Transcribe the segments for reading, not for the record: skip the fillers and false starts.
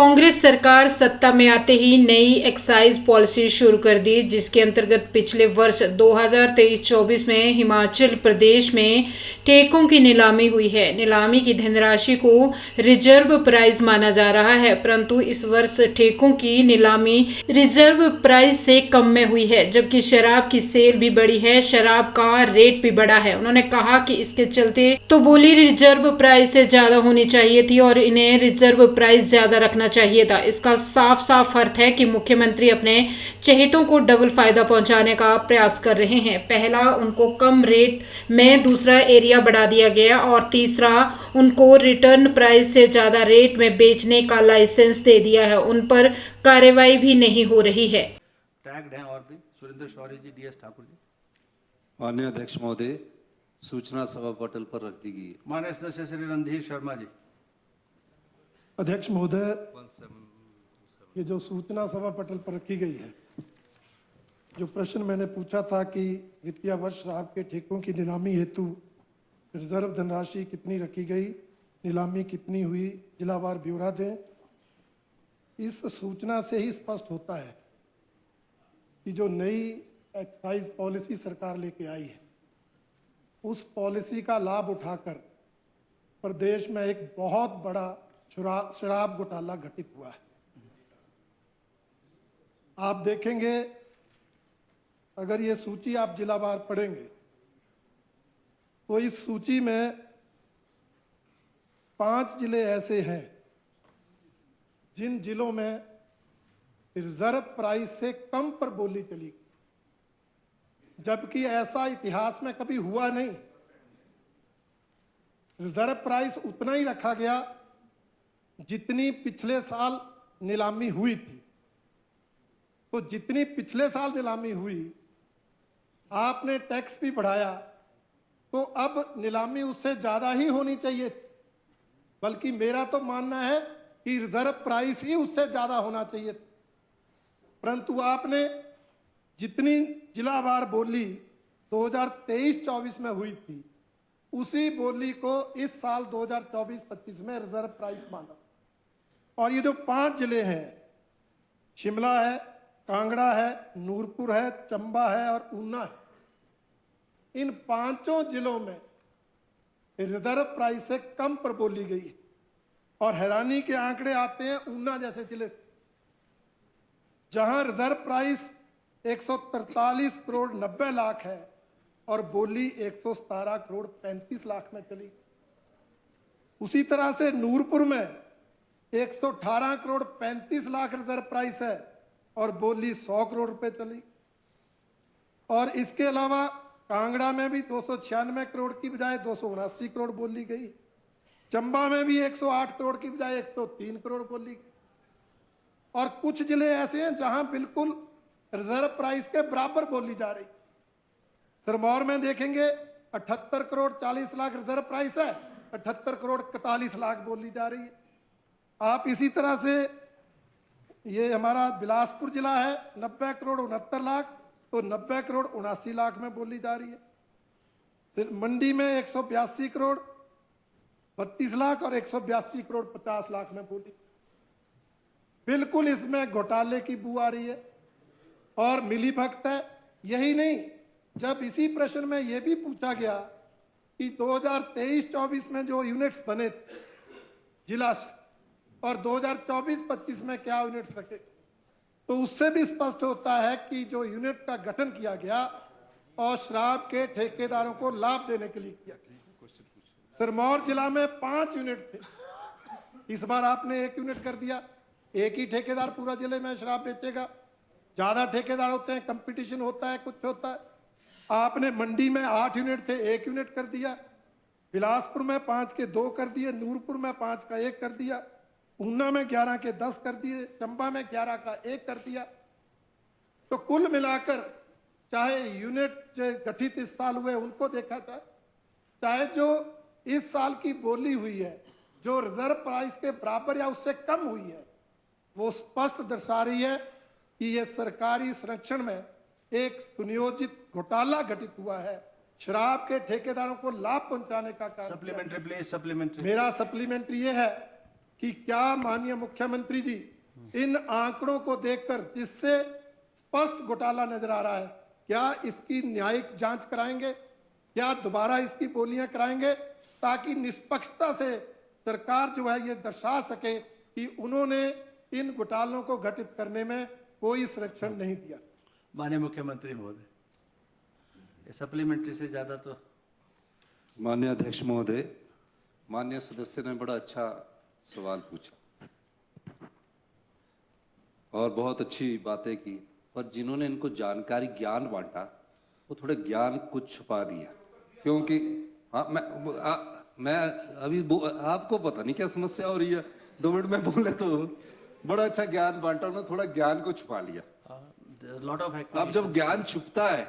कांग्रेस सरकार सत्ता में आते ही नई एक्साइज पॉलिसी शुरू कर दी, जिसके अंतर्गत पिछले वर्ष 2023-24 में हिमाचल प्रदेश में ठेकों की नीलामी हुई है। नीलामी की धनराशि को रिजर्व प्राइस माना जा रहा है, परंतु इस वर्ष ठेकों की नीलामी रिजर्व प्राइस से कम में हुई है, जबकि शराब की सेल भी बढ़ी है, शराब का रेट भी बढ़ा है। उन्होंने कहा कि इसके चलते तो बोली रिजर्व प्राइस से ज्यादा होनी चाहिए थी और इन्हें रिजर्व प्राइस ज्यादा रखना चाहिए था। इसका साफ साफ अर्थ है कि मुख्यमंत्री अपने चहेतों को डबल फायदा पहुंचाने का प्रयास कर रहे हैं। पहला, उनको कम रेट में दूसरा एरिया बढ़ा दिया गया और तीसरा, उनको रिटर्न प्राइस से ज्यादा रेट में बेचने का लाइसेंस दे दिया है। उन पर कार्रवाई भी नहीं हो रही है। टैग्ड हैं और भी सुरेंद्र शौर्य जी, डीएस ठाकुर जी। माननीय अध्यक्ष महोदय, सूचना सभा पटल पर रख दी गई है। माननीय सदस्य श्री रणधीर शर्मा जी। अध्यक्ष महोदय, ये जो सूचना सभा पटल पर रखी गई है, जो प्रश्न मैंने पूछा था कि वित्तीय वर्ष शराब के ठेकों की नीलामी हेतु रिजर्व धनराशि कितनी रखी गई, नीलामी कितनी हुई, जिलावार ब्यौरा दें। इस सूचना से ही स्पष्ट होता है कि जो नई एक्साइज पॉलिसी सरकार लेके आई है, उस पॉलिसी का लाभ उठाकर प्रदेश में एक बहुत बड़ा शराब घोटाला घटित हुआ है। आप देखेंगे, अगर ये सूची आप जिलावार पढ़ेंगे तो इस सूची में 5 जिले ऐसे हैं जिन जिलों में रिजर्व प्राइस से कम पर बोली चली, जबकि ऐसा इतिहास में कभी हुआ नहीं। रिजर्व प्राइस उतना ही रखा गया जितनी पिछले साल नीलामी हुई थी। तो जितनी पिछले साल नीलामी हुई, आपने टैक्स भी बढ़ाया, तो अब नीलामी उससे ज्यादा ही होनी चाहिए। बल्कि मेरा तो मानना है कि रिजर्व प्राइस ही उससे ज्यादा होना चाहिए। परंतु आपने जितनी जिलावार बोली 2023-24 में हुई थी, उसी बोली को इस साल 2024-25 में रिजर्व प्राइस माना। और ये जो 5 जिले हैं, शिमला है, कांगड़ा है, नूरपुर है, चंबा है और ऊना है, इन 5 जिलों में रिजर्व प्राइस से कम पर बोली गई है। और हैरानी के आंकड़े आते हैं ऊना जैसे जिले से, जहां रिजर्व प्राइस 143 करोड़ 90 लाख है और बोली 117 करोड़ 35 लाख में चली। उसी तरह से नूरपुर में 118 करोड़ 35 लाख रिजर्व प्राइस है और बोली 100 करोड़ रुपए चली। और इसके अलावा कांगड़ा में भी 296 करोड़ की बजाय 279 करोड़ बोली गई। चंबा में भी 108 करोड़ की बजाय 103 करोड़ बोली गई। और कुछ जिले ऐसे हैं जहां बिल्कुल रिजर्व प्राइस के बराबर बोली जा रही। सिरमौर में देखेंगे 78 करोड़ 40 लाख रिजर्व प्राइस है, 78 करोड़ 41 लाख बोली जा रही है। आप इसी तरह से, ये हमारा बिलासपुर जिला है, 90 करोड़ 69 लाख, तो 90 करोड़ 79 लाख में बोली जा रही है। फिर मंडी में 182 करोड़ 32 लाख और 182 करोड़ 50 लाख में बोली। बिल्कुल इसमें घोटाले की बू आ रही है और मिली भगत है। यही नहीं, जब इसी प्रश्न में यह भी पूछा गया कि 2023-24 में जो यूनिट्स बने जिला से और 2024-25 में क्या यूनिट्स रखे, तो उससे भी स्पष्ट होता है कि जो यूनिट का गठन किया गया और शराब के ठेकेदारों को लाभ देने के लिए किया गया। सिरमौर जिला में 5 यूनिट थे, इस बार आपने 1 यूनिट कर दिया। एक ही ठेकेदार पूरा जिले में शराब बेचेगा। ज्यादा ठेकेदार होते हैं, कंपटीशन होता है, कुछ होता है। आपने मंडी में 8 यूनिट थे, 1 यूनिट कर दिया। बिलासपुर में 5 के 2 कर दिए, नूरपुर में 5 का 1 कर दिया, ऊना में 11 के 10 कर दिए, चंबा में 11 का 1 कर दिया। तो कुल मिलाकर चाहे यूनिट जो गठित इस साल हुए उनको देखा जाए, चाहे जो इस साल की बोली हुई है जो रिजर्व प्राइस के बराबर या उससे कम हुई है, वो स्पष्ट दर्शा रही है कि ये सरकारी संरक्षण में एक सुनियोजित घोटाला घटित हुआ है। शराब के ठेकेदारों को लाभ पहुंचाने का काम। Supplementary please, supplementary. मेरा सप्लीमेंट्री ये है कि क्या माननीय मुख्यमंत्री जी इन आंकड़ों को देखकर जिससे स्पष्ट घोटाला नजर आ रहा है, क्या इसकी न्यायिक जांच कराएंगे? क्या दोबारा इसकी बोलियां कराएंगे ताकि निष्पक्षता से सरकार जो है ये दर्शा सके कि उन्होंने इन घोटालों को घटित करने में कोई संरक्षण नहीं दिया? माननीय मुख्यमंत्री महोदय, सप्लीमेंट्री से ज्यादा तो माननीय अध्यक्ष महोदय, माननीय सदस्य ने बड़ा अच्छा सवाल पूछा और बहुत अच्छी बातें की, पर जिन्होंने इनको जानकारी ज्ञान बांटा वो थोड़े ज्ञान कुछ छुपा दिया। क्योंकि हाँ, मैं अभी आपको पता नहीं क्या समस्या हो रही है, 2 मिनट में बोले तो बड़ा अच्छा ज्ञान बांटा, उन्होंने थोड़ा ज्ञान को छुपा लिया। लॉट ऑफ अब जब ज्ञान छुपता है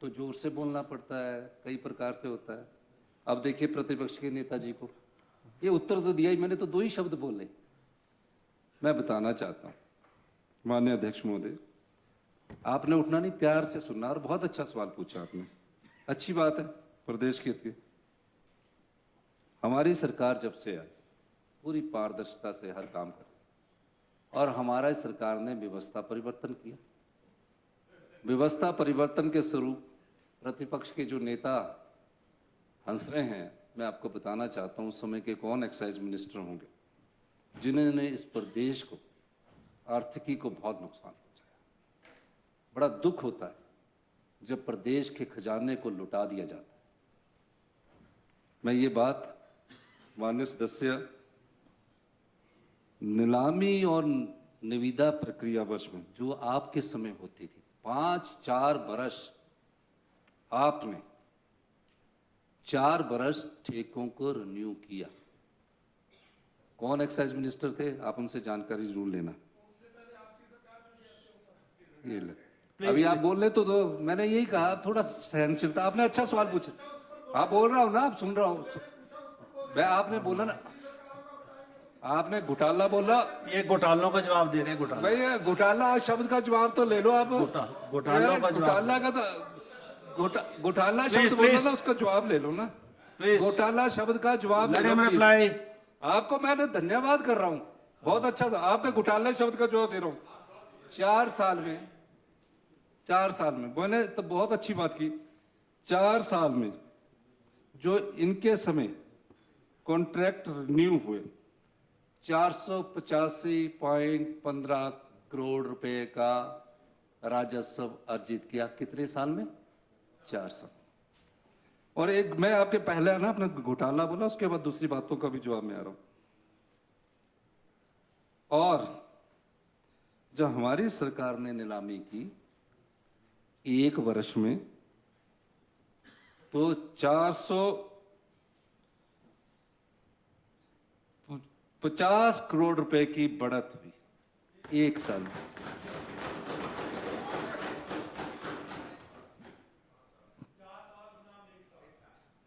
तो जोर से बोलना पड़ता है, कई प्रकार से होता है। अब देखिए प्रतिपक्ष के नेताजी को ये उत्तर तो दिया ही, मैंने तो 2 ही शब्द बोले। मैं बताना चाहता हूं माननीय अध्यक्ष महोदय, आपने उठना नहीं, प्यार से सुनना, और बहुत अच्छा सवाल पूछा आपने, अच्छी बात है। प्रदेश के लिए हमारी सरकार जब से आई पूरी पारदर्शिता से हर काम कर, और हमारा सरकार ने व्यवस्था परिवर्तन किया। व्यवस्था परिवर्तन के स्वरूप प्रतिपक्ष के जो नेता हंस रहे हैं, मैं आपको बताना चाहता हूं उस समय के कौन एक्साइज मिनिस्टर होंगे जिन्होंने इस प्रदेश को, आर्थिकी को बहुत नुकसान पहुंचाया। बड़ा दुख होता है जब प्रदेश के खजाने को लुटा दिया जाता है। मैं ये बात माननीय सदस्य, नीलामी और निविदा प्रक्रिया वर्ष में जो आपके समय होती थी, 5-4 बरस आपने 4 बरस ठेकों को रिन्यू किया। कौन एक्साइज मिनिस्टर थे? आप उनसे जानकारी जरूर लेना। ये ले, अभी आप बोल रहे तो दो, मैंने यही कहा थोड़ा सहनशीलता। आपने अच्छा सवाल पूछा, आप बोल रहा हूं ना, आप सुन रहा हूं मैं। आपने बोला ना, आपने घोटाला बोला, ये घोटालों का जवाब दे रहे हैं। घोटाला भाई, घोटाला शब्द का जवाब तो ले लो आप। घोटालों का घोटाला का तो घोटाला शब्द बोला ना, उसका जवाब ले लो ना। घोटाला शब्द का जवाब ले लो। आपको मैंने धन्यवाद कर रहा हूं, बहुत अच्छा था। आपका घोटाला शब्द का जवाब दे रहा हूं। 4 साल में मैंने तो बहुत अच्छी बात की। 4 साल में जो इनके समय कॉन्ट्रैक्ट रिन्यू हुए, 485.15 करोड़ रुपए का राजस्व अर्जित किया। कितने साल में? 4 साल। और एक मैं आपके पहले ना अपना घोटाला बोला, उसके बाद दूसरी बातों का भी जवाब में आ रहा हूं। और जब हमारी सरकार ने नीलामी की 1 वर्ष में, तो 450 करोड़ रुपए की बढ़त हुई 1 साल में।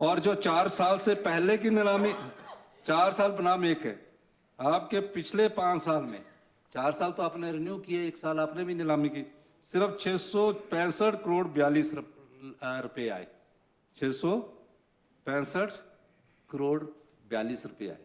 और जो 4 साल से पहले की नीलामी, 4 साल बनाम 1 है। आपके पिछले 5 साल में, 4 साल तो आपने रिन्यू किए, 1 साल आपने भी नीलामी की, सिर्फ 665 करोड़ 42 रुपए आए। 665 करोड़ 42 रुपए आए।